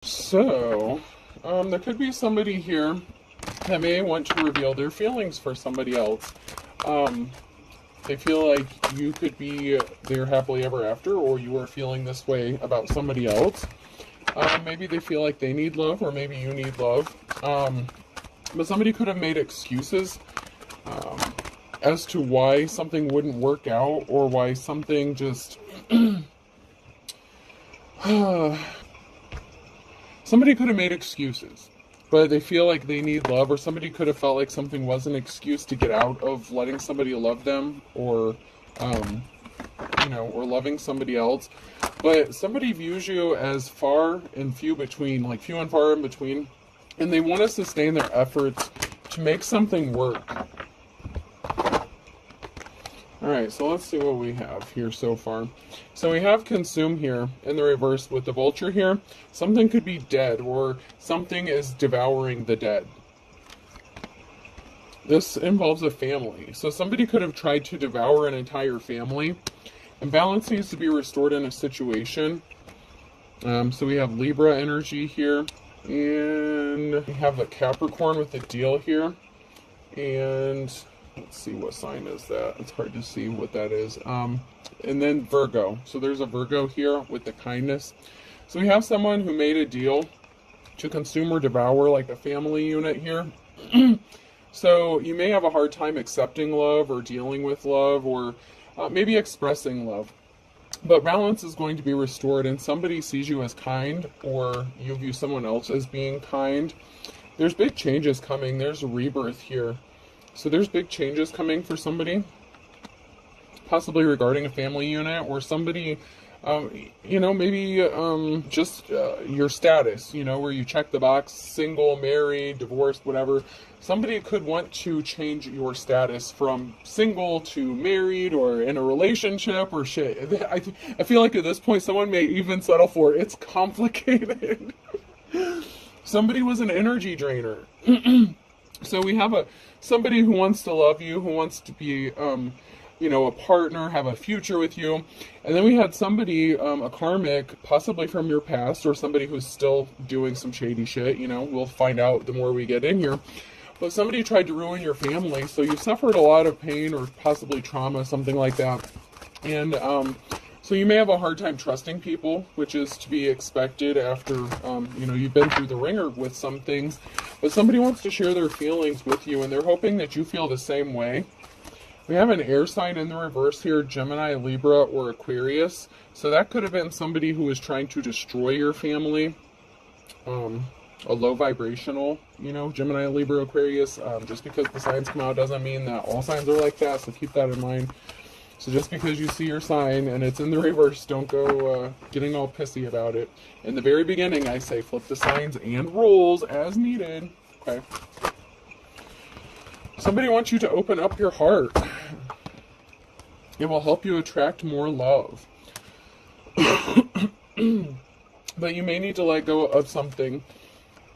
So, there could be somebody here that may want to reveal their feelings for somebody else. They feel like you could be their happily ever after, or you are feeling this way about somebody else. Maybe they feel like they need love, or maybe you need love. But somebody could have made excuses as to why something wouldn't work out, or why something just... Somebody could have made excuses, but they feel like they need love, or somebody could have felt like something was an excuse to get out of letting somebody love them, or, or loving somebody else. But somebody views you as far and few between, like few and far in between, and they want to sustain their efforts to make something work. Alright, so let's see what we have here so far. So we have consume here in the reverse with the vulture here. Something could be dead, or something is devouring the dead. This involves a family. So somebody could have tried to devour an entire family. And balance needs to be restored in a situation. So we have Libra energy here. And we have a Capricorn with the deal here. And... let's see, what sign is that? It's hard to see what that is. And then Virgo. So there's a Virgo here with the kindness. So we have someone who made a deal to consume or devour, like a family unit here. So you may have a hard time accepting love, or dealing with love, or maybe expressing love. But balance is going to be restored, and somebody sees you as kind, or you view someone else as being kind. There's big changes coming. There's a rebirth here. So there's big changes coming for somebody, possibly regarding a family unit, or somebody, maybe just your status, where you check the box, single, married, divorced, whatever. Somebody could want to change your status from single to married, or in a relationship, or shit. I feel like at this point someone may even settle for it's complicated. Somebody was an energy drainer. So we have somebody who wants to love you, who wants to be, a partner, have a future with you. And then we had somebody, a karmic, possibly from your past, or somebody who's still doing some shady shit, we'll find out the more we get in here. But somebody tried to ruin your family, so you suffered a lot of pain, or possibly trauma, something like that. And, so you may have a hard time trusting people, which is to be expected after, you've been through the ringer with some things. But somebody wants to share their feelings with you, and they're hoping that you feel the same way. We have an air sign in the reverse here, Gemini, Libra, or Aquarius. So that could have been somebody who was trying to destroy your family. A low vibrational, Gemini, Libra, Aquarius. Just because the signs come out doesn't mean that all signs are like that, so keep that in mind. So just because you see your sign and it's in the reverse, don't go getting all pissy about it. In the very beginning, I say flip the signs and rules as needed. Okay. Somebody wants you to open up your heart. It will help you attract more love. But you may need to let go of something.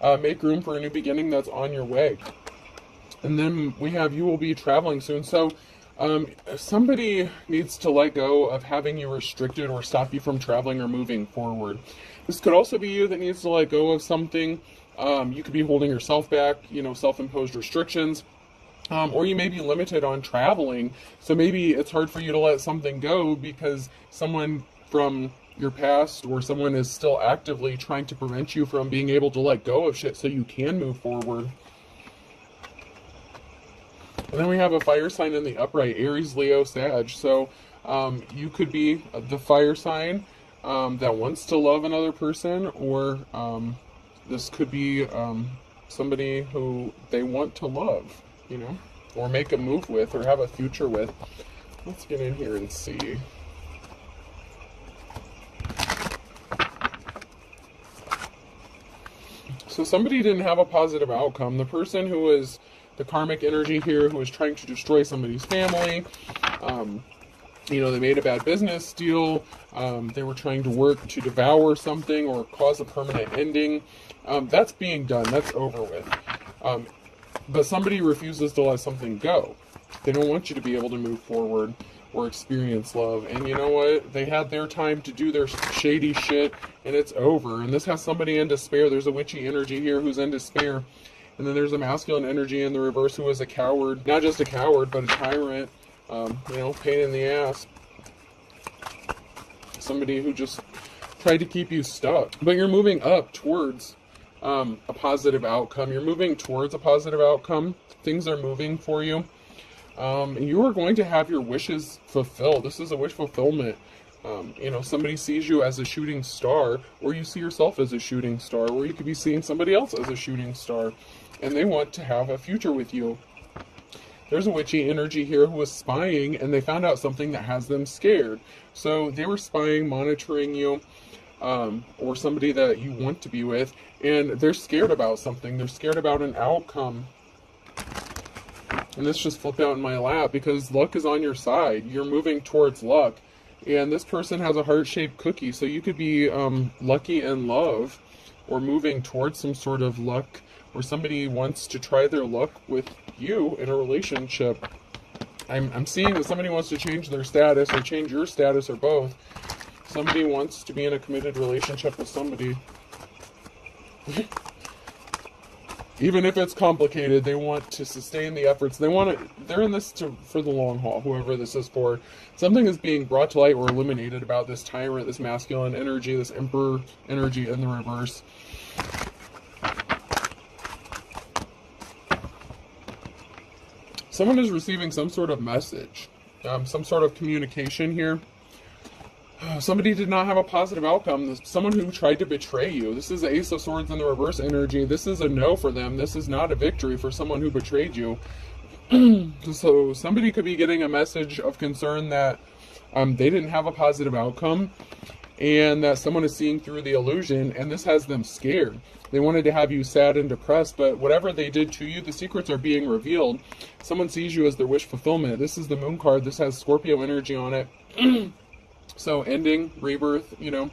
Make room for a new beginning that's on your way. And then we have you will be traveling soon. So somebody needs to let go of having you restricted, or stop you from traveling or moving forward. This could also be you that needs to let go of something. You could be holding yourself back, self-imposed restrictions. Or you may be limited on traveling. So maybe it's hard for you to let something go because someone from your past, or someone is still actively trying to prevent you from being able to let go of shit so you can move forward. And then we have a fire sign in the upright, Aries, Leo, Sag. So you could be the fire sign that wants to love another person, or this could be somebody who they want to love, or make a move with, or have a future with. Let's get in here and see. So somebody didn't have a positive outcome. The person who was the karmic energy here, who was trying to destroy somebody's family, they made a bad business deal, they were trying to work to devour something or cause a permanent ending. That's being done, that's over with. But somebody refuses to let something go. They don't want you to be able to move forward. or experience love. And you know what? They had their time to do their shady shit, and it's over. And this has somebody in despair. There's a witchy energy here who's in despair. And then there's a masculine energy in the reverse who is a coward. Not just a coward, but a tyrant. You know, pain in the ass. Somebody who just tried to keep you stuck. But you're moving up towards a positive outcome. You're moving towards a positive outcome. Things are moving for you. You are going to have your wishes fulfilled. This is a wish fulfillment. You know, somebody sees you as a shooting star, or you see yourself as a shooting star, or you could be seeing somebody else as a shooting star, and they want to have a future with you. There's a witchy energy here who was spying, and they found out something that has them scared. So they were spying, monitoring you, or somebody that you want to be with, and they're scared about something. They're scared about an outcome. And this just flipped out in my lap because luck is on your side. You're moving towards luck. And this person has a heart-shaped cookie, so you could be lucky in love, or moving towards some sort of luck, or somebody wants to try their luck with you in a relationship. I'm seeing that somebody wants to change their status, or change your status, or both. Somebody wants to be in a committed relationship with somebody. Even if it's complicated, they want to sustain the efforts. They're in this for the long haul, whoever this is for. Something is being brought to light or illuminated about this tyrant, this masculine energy, this emperor energy in the reverse. Someone is receiving some sort of message, some sort of communication here. Somebody did not have a positive outcome. Someone who tried to betray you. This is the Ace of Swords in the reverse energy. This is a no for them. This is not a victory for someone who betrayed you. So somebody could be getting a message of concern that they didn't have a positive outcome, and that someone is seeing through the illusion, and this has them scared. They wanted to have you sad and depressed, but whatever they did to you, the secrets are being revealed. Someone sees you as their wish fulfillment. This is the Moon card. This has Scorpio energy on it. So ending, rebirth, you know,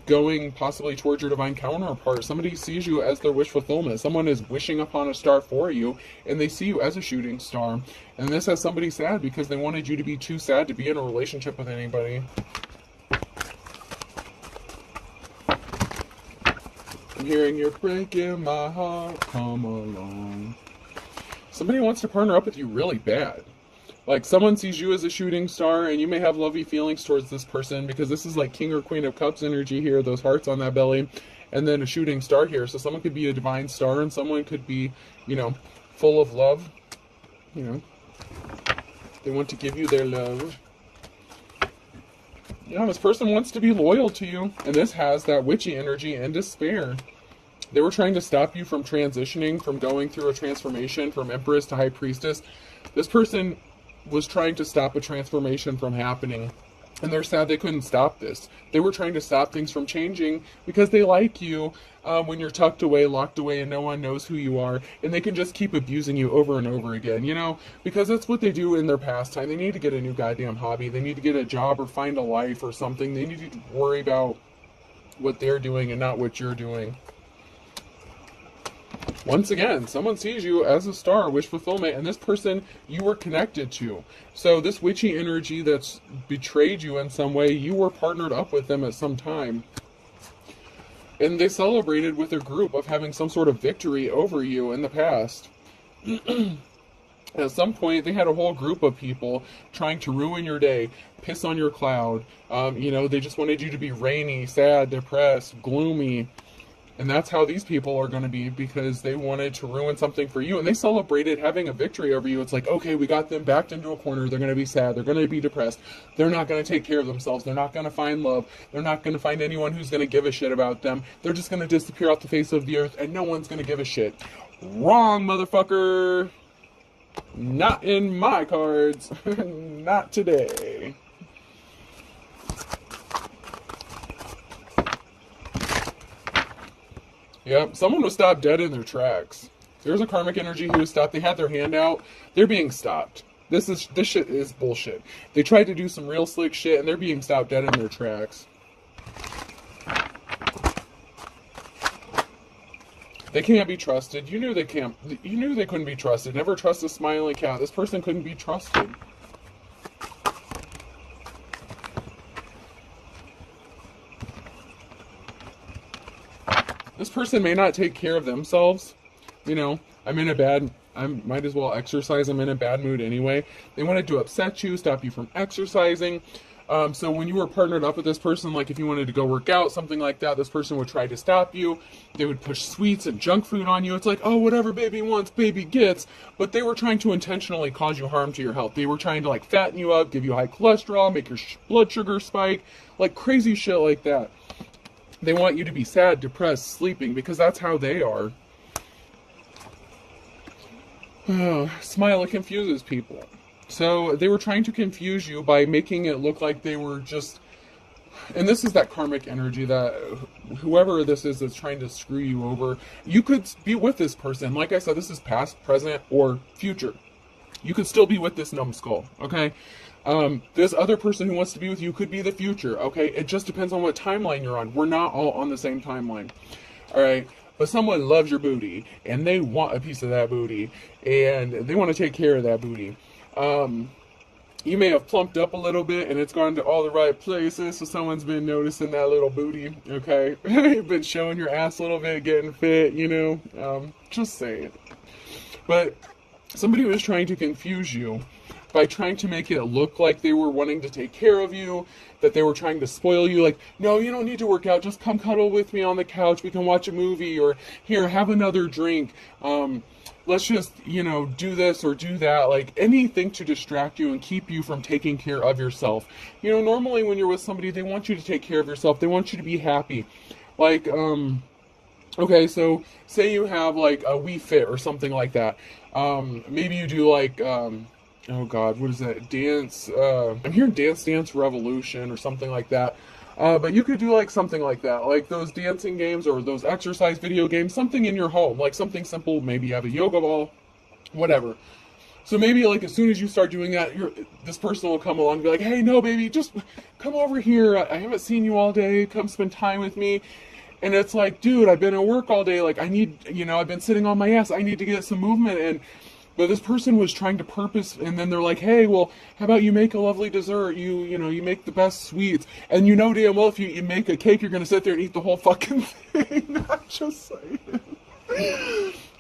going possibly towards your divine counterpart. Somebody sees you as their wish fulfillment. Someone is wishing upon a star for you, and they see you as a shooting star. And this has somebody sad because they wanted you to be too sad to be in a relationship with anybody. I'm hearing you're breaking my heart, come along. Somebody wants to partner up with you really bad. Like, someone sees you as a shooting star, and you may have lovey feelings towards this person, because this is like King or Queen of Cups energy here, those hearts on that belly, and then a shooting star here. So someone could be a divine star, and someone could be, you know, full of love. You know, they want to give you their love. You know, this person wants to be loyal to you, and this has that witchy energy and despair. They were trying to stop you from transitioning, from going through a transformation from Empress to High Priestess. This person was trying to stop a transformation from happening, and they're sad they couldn't stop this. They were trying to stop things from changing because they like you when you're tucked away, locked away, and no one knows who you are, and they can just keep abusing you over and over again, you know, because that's what they do in their pastime. They need to get a new goddamn hobby. They need to get a job or find a life or something. They need to worry about what they're doing and not what you're doing. Once again, someone sees you as a star, wish fulfillment, and this person you were connected to. So this witchy energy that's betrayed you in some way, you were partnered up with them at some time. And they celebrated with a group of having some sort of victory over you in the past. At some point, they had a whole group of people trying to ruin your day, piss on your cloud. You know, they just wanted you to be rainy, sad, depressed, gloomy. And that's how these people are going to be, because they wanted to ruin something for you. And they celebrated having a victory over you. It's like, okay, we got them backed into a corner. They're going to be sad. They're going to be depressed. They're not going to take care of themselves. They're not going to find love. They're not going to find anyone who's going to give a shit about them. They're just going to disappear off the face of the earth, and no one's going to give a shit. Wrong, motherfucker. Not in my cards. Not today. Yep, someone was stopped dead in their tracks. There's a karmic energy who was stopped. They had their hand out. They're being stopped. This shit is bullshit. They tried to do some real slick shit, and they're being stopped dead in their tracks. They can't be trusted. You knew they couldn't be trusted. Never trust a smiling cat. This person couldn't be trusted. This person may not take care of themselves. You know, I might as well exercise. I'm in a bad mood anyway. They wanted to upset you, stop you from exercising. So when you were partnered up with this person, like if you wanted to go work out, something like that, this person would try to stop you. They would push sweets and junk food on you. It's like, oh, whatever baby wants, baby gets. But they were trying to intentionally cause you harm to your health. They were trying to like fatten you up, give you high cholesterol, make your blood sugar spike, like crazy shit like that. They want you to be sad, depressed, sleeping, because that's how they are. Smile, it confuses people. So they were trying to confuse you by making it look like they were just, and this is that karmic energy that whoever this is that's trying to screw you over, you could be with this person. Like I said, this is past, present, or future. You could still be with this numbskull, okay? This other person who wants to be with you could be the future, okay? It just depends on what timeline you're on. We're not all on the same timeline, all right? But someone loves your booty, and they want a piece of that booty, and they want to take care of that booty. You may have plumped up a little bit, and it's gone to all the right places, so someone's been noticing that little booty, okay? You've been showing your ass a little bit, getting fit, you know? Just saying. But somebody was trying to confuse you by trying to make it look like they were wanting to take care of you, that they were trying to spoil you, like, no, you don't need to work out, just come cuddle with me on the couch, we can watch a movie, or here, have another drink, let's just, you know, do this or do that, like anything to distract you and keep you from taking care of yourself. You know, normally when you're with somebody, they want you to take care of yourself, they want you to be happy. Like, okay, so say you have like a Wii Fit or something like that. Maybe you do like, oh God, what is that? Dance, I'm hearing Dance Revolution or something like that. But you could do like something like that, like those dancing games or those exercise video games, something in your home, like something simple. Maybe you have a yoga ball, whatever. So maybe like as soon as you start doing that, this person will come along and be like, hey, no, baby, just come over here. I haven't seen you all day. Come spend time with me. And it's like, dude, I've been at work all day. Like I need, you know, I've been sitting on my ass. I need to get some movement. But this person was trying to purpose, and then they're like, hey, well, how about you make a lovely dessert? You know, you make the best sweets. And you know damn well if you make a cake, you're going to sit there and eat the whole fucking thing. I'm just saying.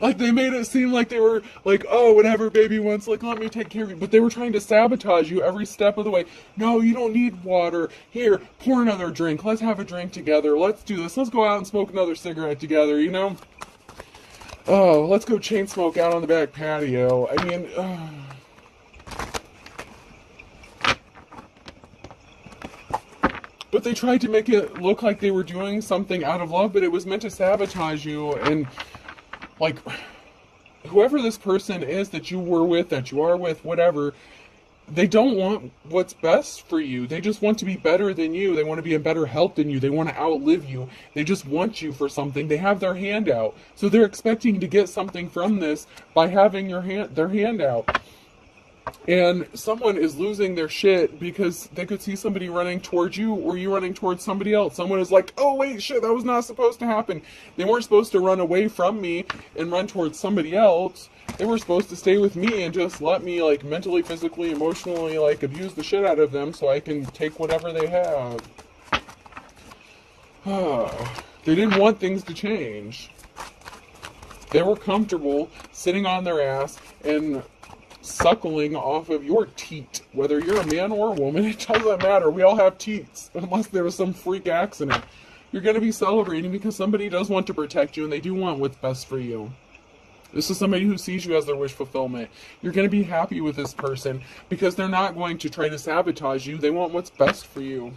Like, they made it seem like they were like, oh, whatever baby wants, like, let me take care of you. But they were trying to sabotage you every step of the way. No, you don't need water. Here, pour another drink. Let's have a drink together. Let's do this. Let's go out and smoke another cigarette together, you know? Oh, let's go chain smoke out on the back patio. I mean, but they tried to make it look like they were doing something out of love, but it was meant to sabotage you. And like, whoever this person is that you were with, that you are with, whatever, they don't want what's best for you. They just want to be better than you. They want to be in better health than you. They want to outlive you. They just want you for something. They have their hand out. So they're expecting to get something from this by having their hand out. And someone is losing their shit because they could see somebody running towards you or you running towards somebody else. Someone is like, oh wait, shit, that was not supposed to happen. They weren't supposed to run away from me and run towards somebody else. They were supposed to stay with me and just let me, like, mentally, physically, emotionally, like, abuse the shit out of them so I can take whatever they have. They didn't want things to change. They were comfortable sitting on their ass and suckling off of your teat. Whether you're a man or a woman, it doesn't matter. We all have teats, unless there was some freak accident. You're going to be celebrating because somebody does want to protect you and they do want what's best for you. This is somebody who sees you as their wish fulfillment. You're going to be happy with this person because they're not going to try to sabotage you. They want what's best for you.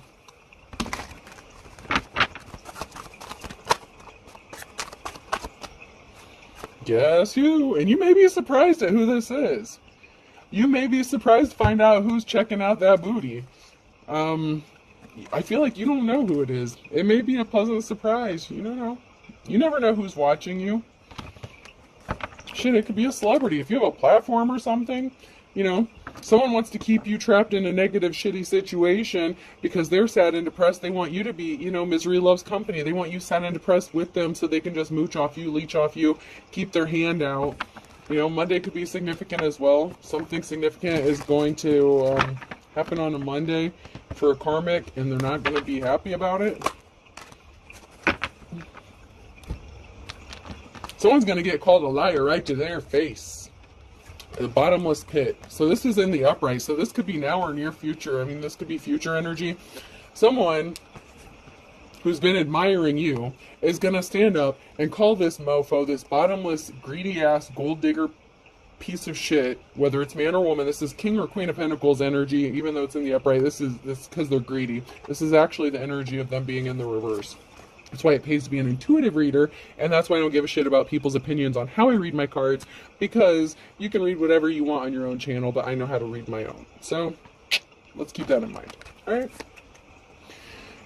Guess who? And you may be surprised at who this is. You may be surprised to find out who's checking out that booty. I feel like you don't know who it is. It may be a pleasant surprise. You don't know. You never know who's watching you. Shit, it could be a celebrity. If you have a platform or something, you know, someone wants to keep you trapped in a negative, shitty situation because they're sad and depressed. They want you to be, you know, misery loves company. They want you sad and depressed with them so they can just mooch off you, leech off you, keep their hand out. You know, Monday could be significant as well. Something significant is going to happen on a Monday for a karmic, and they're not going to be happy about it. Someone's going to get called a liar right to their face. The bottomless pit. So this is in the upright. So this could be now or near future. I mean, this could be future energy. Someone who's been admiring you is going to stand up and call this mofo, this bottomless, greedy-ass, gold digger piece of shit, whether it's man or woman. This is King or Queen of Pentacles energy, even though it's in the upright. This because they're greedy. This is actually the energy of them being in the reverse. That's why it pays to be an intuitive reader, and that's why I don't give a shit about people's opinions on how I read my cards, because you can read whatever you want on your own channel, but I know how to read my own. So, let's keep that in mind. Alright?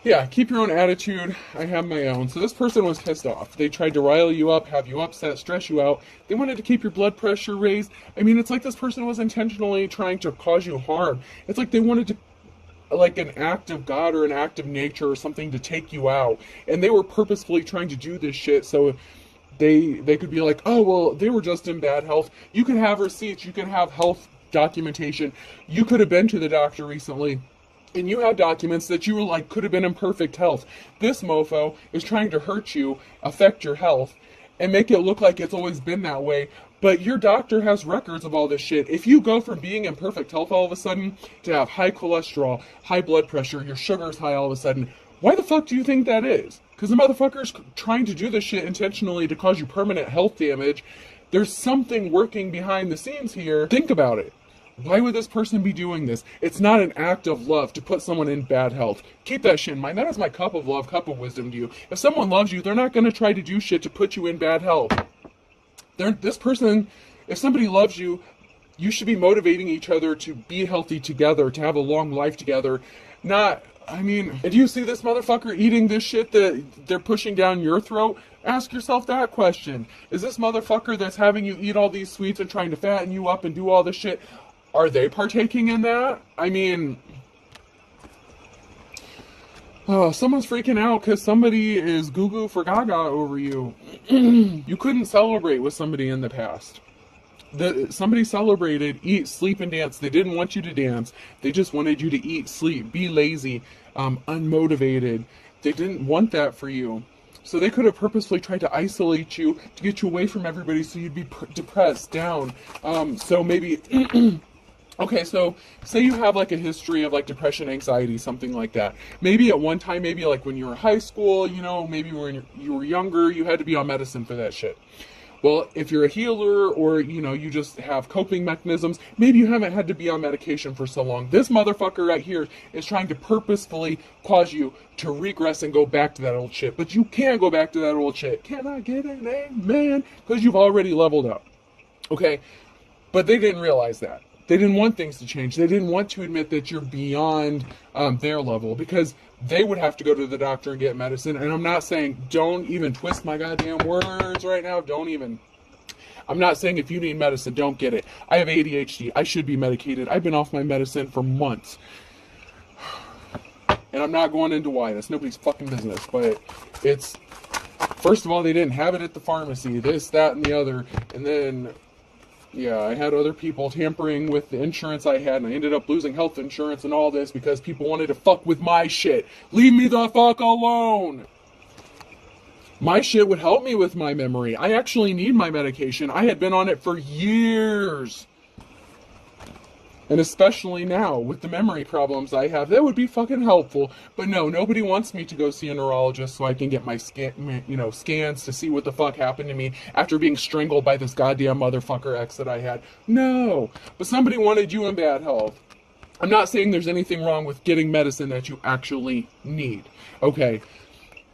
Yeah, keep your own attitude. I have my own. So this person was pissed off. They tried to rile you up, have you upset, stress you out. They wanted to keep your blood pressure raised. I mean, it's like this person was intentionally trying to cause you harm. It's like they wanted to, like an act of God or an act of nature or something to take you out. And they were purposefully trying to do this shit so they could be like, oh, well, they were just in bad health. You can have receipts. You can have health documentation. You could have been to the doctor recently, and you had documents that you were like, could have been in perfect health. This mofo is trying to hurt you, affect your health, and make it look like it's always been that way. But your doctor has records of all this shit. If you go from being in perfect health all of a sudden to have high cholesterol, high blood pressure, your sugar's high all of a sudden, why the fuck do you think that is? Because the motherfucker's trying to do this shit intentionally to cause you permanent health damage. There's something working behind the scenes here. Think about it. Why would this person be doing this? It's not an act of love to put someone in bad health. Keep that shit in mind. That is my cup of love, cup of wisdom to you. If someone loves you, they're not going to try to do shit to put you in bad health. This person, if somebody loves you, you should be motivating each other to be healthy together, to have a long life together. Not, I mean, do you see this motherfucker eating this shit that they're pushing down your throat? Ask yourself that question. Is this motherfucker that's having you eat all these sweets and trying to fatten you up and do all this shit, are they partaking in that? I mean, oh, someone's freaking out because somebody is goo-goo for gaga over you. You couldn't celebrate with somebody in the past. Somebody celebrated, eat, sleep, and dance. They didn't want you to dance. They just wanted you to eat, sleep, be lazy, unmotivated. They didn't want that for you. So they could have purposefully tried to isolate you to get you away from everybody so you'd be depressed, down. So maybe... Okay, so say you have like a history of like depression, anxiety, something like that. Maybe at one time, maybe like when you were in high school, you know, maybe when you were younger, you had to be on medicine for that shit. Well, if you're a healer or, you know, you just have coping mechanisms, maybe you haven't had to be on medication for so long. This motherfucker right here is trying to purposefully cause you to regress and go back to that old shit. But you can't go back to that old shit. Can I get an amen? Because you've already leveled up. Okay? But they didn't realize that. They didn't want things to change. They didn't want to admit that you're beyond their level, because they would have to go to the doctor and get medicine. And I'm not saying, don't even twist my goddamn words right now. Don't even. I'm not saying if you need medicine, don't get it. I have ADHD. I should be medicated. I've been off my medicine for months. And I'm not going into why. That's nobody's fucking business. But it's, first of all, they didn't have it at the pharmacy. This, that, and the other. And then... yeah, I had other people tampering with the insurance I had, and I ended up losing health insurance and all this because people wanted to fuck with my shit. Leave me the fuck alone! My shit would help me with my memory. I actually need my medication. I had been on it for years. And especially now, with the memory problems I have, that would be fucking helpful. But no, nobody wants me to go see a neurologist so I can get my scans to see what the fuck happened to me after being strangled by this goddamn motherfucker ex that I had. No, but somebody wanted you in bad health. I'm not saying there's anything wrong with getting medicine that you actually need. Okay.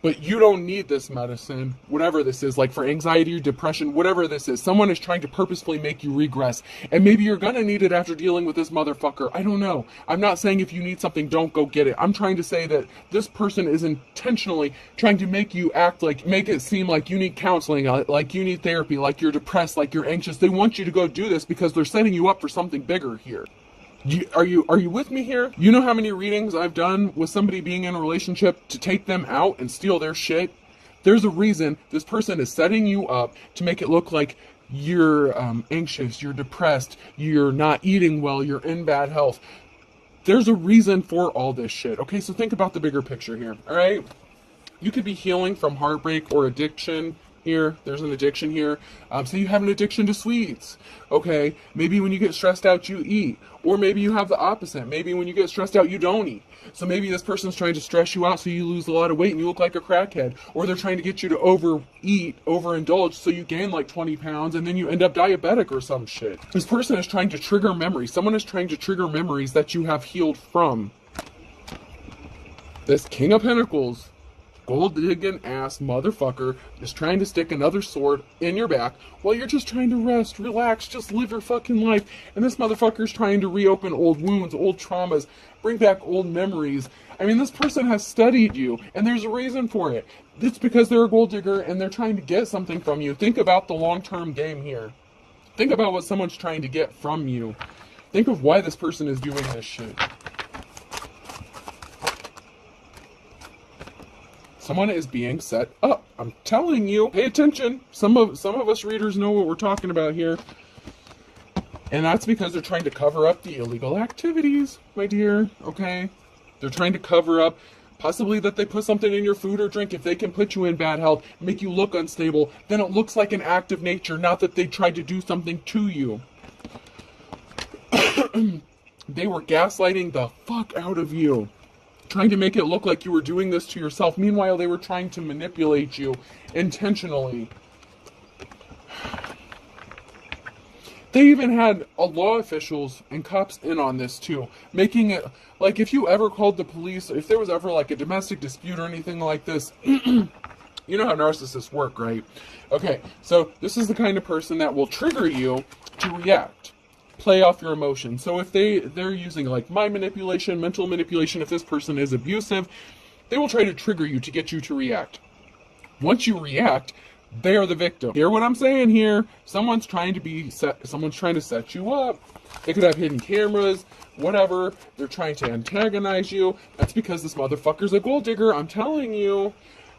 But you don't need this medicine, whatever this is, like for anxiety or depression, whatever this is. Someone is trying to purposefully make you regress. And maybe you're going to need it after dealing with this motherfucker. I don't know. I'm not saying if you need something, don't go get it. I'm trying to say that this person is intentionally trying to make you act like, make it seem like you need counseling, like you need therapy, like you're depressed, like you're anxious. They want you to go do this because they're setting you up for something bigger here. Are you with me here? You know how many readings I've done with somebody being in a relationship to take them out and steal their shit? There's a reason this person is setting you up to make it look like you're anxious, you're depressed, you're not eating well, you're in bad health. There's a reason for all this shit. Okay, so think about the bigger picture here, all right? You could be healing from heartbreak or addiction, here. There's an addiction here. So you have an addiction to sweets. Okay, maybe when you get stressed out, you eat. Or maybe you have the opposite. Maybe when you get stressed out, you don't eat. So maybe this person's trying to stress you out so you lose a lot of weight and you look like a crackhead. Or they're trying to get you to overeat, overindulge, so you gain like 20 pounds and then you end up diabetic or some shit. This person is trying to trigger memories. Someone is trying to trigger memories that you have healed from. This King of Pentacles, gold digging ass motherfucker, is trying to stick another sword in your back while you're just trying to rest, relax, just live your fucking life. And this motherfucker's trying to reopen old wounds, old traumas, bring back old memories. I mean, this person has studied you, and there's a reason for it. It's because they're a gold digger and they're trying to get something from you. Think about the long-term game here. Think about what someone's trying to get from you. Think of why this person is doing this shit. Someone is being set up. I'm telling you, pay attention. Some of us readers know what we're talking about here. And that's because they're trying to cover up the illegal activities, my dear, okay? They're trying to cover up possibly that they put something in your food or drink. If they can put you in bad health, make you look unstable, then it looks like an act of nature, not that they tried to do something to you. They were gaslighting the fuck out of you, trying to make it look like you were doing this to yourself. Meanwhile, they were trying to manipulate you intentionally. They even had law officials and cops in on this too, making it like if you ever called the police, if there was ever like a domestic dispute or anything like this, you know how narcissists work, right? Okay, so this is the kind of person that will trigger you to react. Play off your emotions. So if they're using like mind manipulation, mental manipulation, if this person is abusive, they will try to trigger you to get you to react. Once you react, they are the victim. Hear what I'm saying here? Someone's trying to set you up. They could have hidden cameras, whatever. They're trying to antagonize you. That's because this motherfucker's a gold digger, I'm telling you.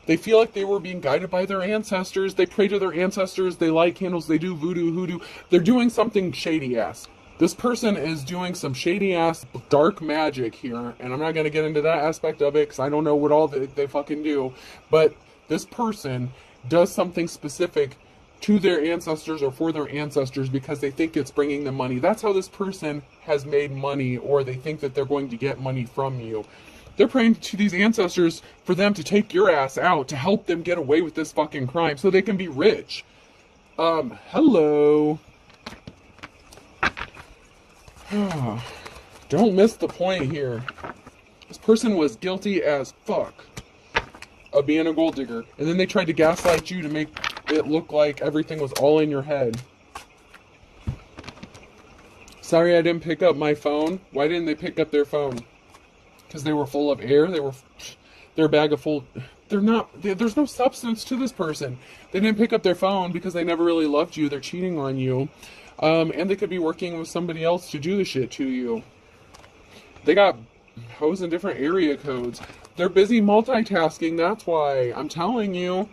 They feel like they were being guided by their ancestors. They pray to their ancestors. They light candles. They do voodoo, hoodoo. They're doing something shady ass. This person is doing some shady ass dark magic here. And I'm not going to get into that aspect of it because I don't know what all they fucking do. But this person does something specific to their ancestors or for their ancestors because they think it's bringing them money. That's how this person has made money, or they think that they're going to get money from you. They're praying to these ancestors for them to take your ass out to help them get away with this fucking crime so they can be rich. Hello. Don't miss the point here. This person was guilty as fuck of being a gold digger. And then they tried to gaslight you to make it look like everything was all in your head. Sorry I didn't pick up my phone. Why didn't they pick up their phone? Because they were full of air. They're a bag of full. There's no substance to this person. They didn't pick up their phone because they never really loved you. They're cheating on you. And they could be working with somebody else to do the shit to you. They got hoes in different area codes. They're busy multitasking. That's why. I'm telling you.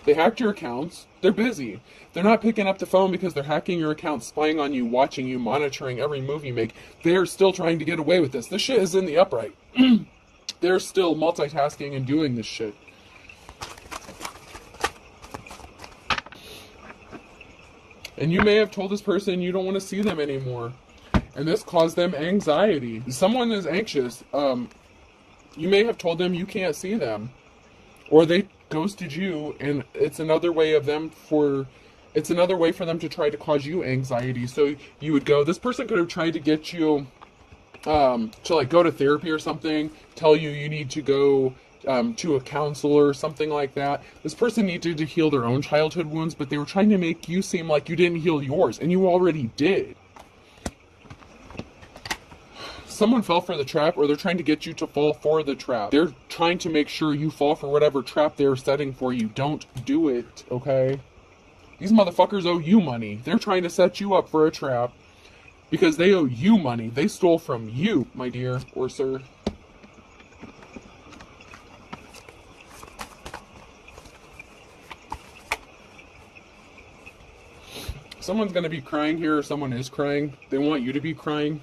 They hacked your accounts. They're busy. They're not picking up the phone because they're hacking your account, spying on you, watching you, monitoring every move you make. They're still trying to get away with this. This shit is in the upright. They're still multitasking and doing this shit. And you may have told this person you don't want to see them anymore. And this caused them anxiety. Someone is anxious. You may have told them you can't see them. Or they ghosted you, and it's another way for them to try to cause you anxiety. So you would go, this person could have tried to get you to like go to therapy or something, tell you you need to go to a counselor or something like that. This person needed to heal their own childhood wounds, but they were trying to make you seem like you didn't heal yours, and you already did. Someone fell for the trap, or they're trying to get you to fall for the trap. They're trying to make sure you fall for whatever trap they're setting for you. Don't do it, okay? These motherfuckers owe you money. They're trying to set you up for a trap because they owe you money. They stole from you, my dear or sir. Someone's going to be crying here, or someone is crying. They want you to be crying.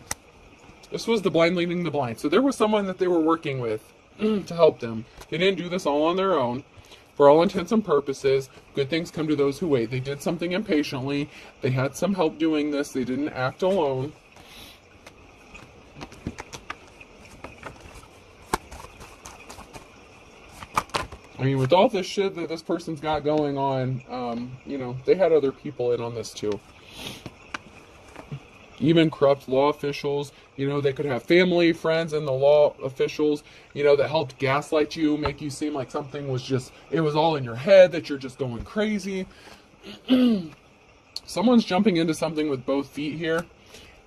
This was the blind leading the blind. So there was someone that they were working with. to help them. They didn't do this all on their own. For all intents and purposes, good things come to those who wait. They did something impatiently. They had some help doing this. They didn't act alone. I mean, with all this shit that this person's got going on, you know, they had other people in on this too. Even corrupt law officials, you know, they could have family, friends, and the law officials, you know, that helped gaslight you, make you seem like something was just, it was all in your head, that you're just going crazy. Someone's jumping into something with both feet here,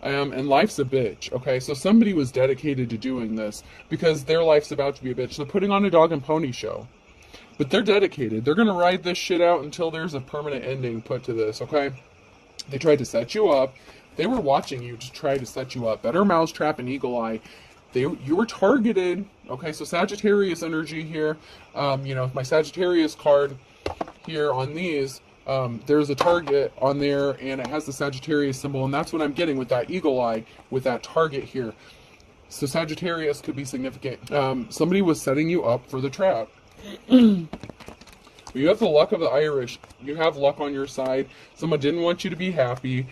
and life's a bitch, okay? So somebody was dedicated to doing this because their life's about to be a bitch. They're putting on a dog and pony show. But they're dedicated. They're going to ride this shit out until there's a permanent ending put to this, okay? They tried to set you up. They were watching you to try to set you up. Better mousetrap and eagle eye. You were targeted. Okay, so Sagittarius energy here. You know, my Sagittarius card here on these, there's a target on there, and it has the Sagittarius symbol, and that's what I'm getting with that eagle eye, with that target here. So Sagittarius could be significant. Somebody was setting you up for the trap. You have the luck of the Irish. You have luck on your side. Someone didn't want you to be happy.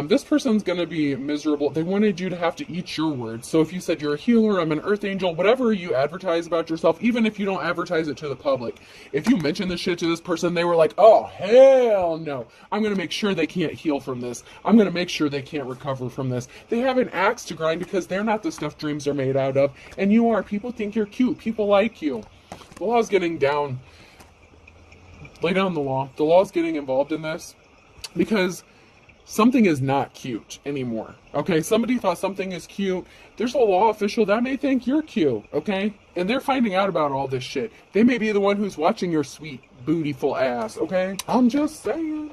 This person's going to be miserable. They wanted you to have to eat your words. So if you said you're a healer, I'm an earth angel, whatever you advertise about yourself, even if you don't advertise it to the public, if you mention this shit to this person, they were like, oh, hell no. I'm going to make sure they can't heal from this. I'm going to make sure they can't recover from this. They have an axe to grind because they're not the stuff dreams are made out of. And you are. People think you're cute. People like you. The law's getting down. Lay down the law. The law's getting involved in this because something is not cute anymore. Okay, somebody thought something is cute. There's a law official that may think you're cute, okay? And they're finding out about all this shit. They may be the one who's watching your sweet, bootyful ass, okay? I'm just saying.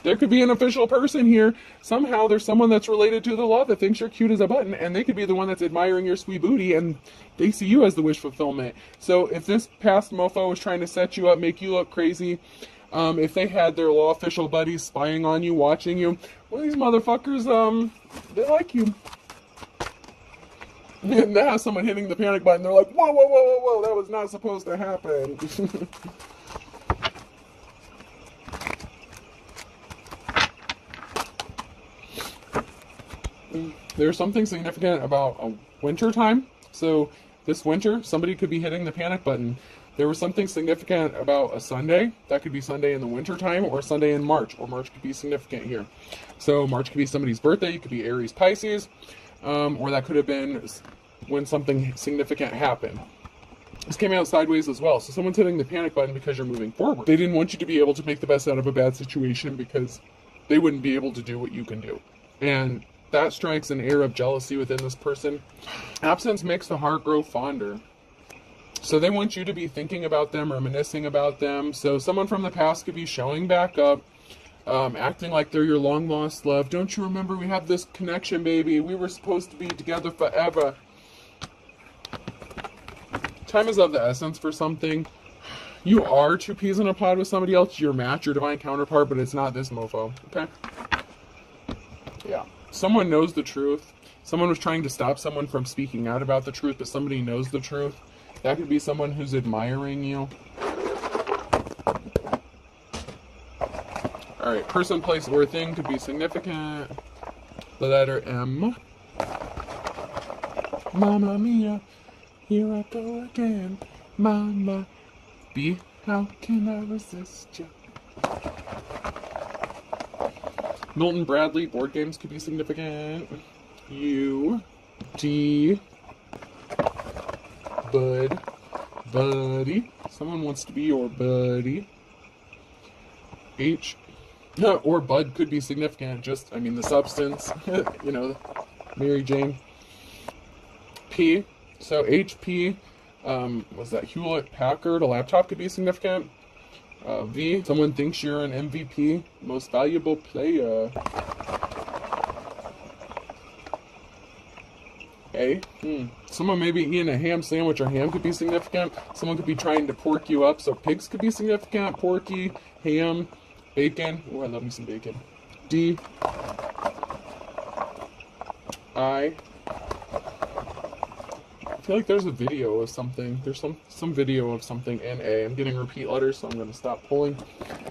There could be an official person here. Somehow there's someone that's related to the law that thinks you're cute as a button, and they could be the one that's admiring your sweet booty, and they see you as the wish fulfillment. So if this past mofo was trying to set you up, make you look crazy, if they had their law official buddies spying on you, watching you, well, these motherfuckers, they like you. And now someone hitting the panic button, they're like, whoa, whoa, whoa, whoa, whoa, that was not supposed to happen. There's something significant about a winter time. So this winter, somebody could be hitting the panic button. There was something significant about a Sunday. That could be Sunday in the winter time or Sunday in March, or March could be significant here. So March could be somebody's birthday. It could be Aries, Pisces, or that could have been when something significant happened. This came out sideways as well. So someone's hitting the panic button because you're moving forward. They didn't want you to be able to make the best out of a bad situation because they wouldn't be able to do what you can do. And that strikes an air of jealousy within this person. Absence makes the heart grow fonder. So they want you to be thinking about them, reminiscing about them. So someone from the past could be showing back up, acting like they're your long lost love. Don't you remember we have this connection, baby? We were supposed to be together forever. Time is of the essence for something. You are two peas in a pod with somebody else. Your match, your divine counterpart, but it's not this mofo. Okay? Yeah. Someone knows the truth. Someone was trying to stop someone from speaking out about the truth, but somebody knows the truth. That could be someone who's admiring you. Alright, person, place, or thing could be significant. The letter M. Mamma mia, here I go again. Mama. B, how can I resist you? Milton Bradley, board games could be significant. U, D, bud, buddy. Someone wants to be your buddy. H, or bud could be significant. Just, I mean, the substance, you know, Mary Jane. P, so HP, was that Hewlett Packard? A laptop could be significant. V, someone thinks you're an MVP, most valuable player. A, someone may be eating a ham sandwich, or ham could be significant. Someone could be trying to pork you up, so pigs could be significant. Porky, ham, bacon. Oh, I love me some bacon. D, I, feel like there's a video of something. There's some video of something in A. I'm getting repeat letters, so I'm going to stop pulling.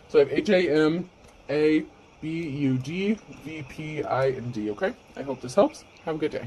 So I have H, A, M, A, B, U, D, V, P, I, and D, okay? I hope this helps. Have a good day.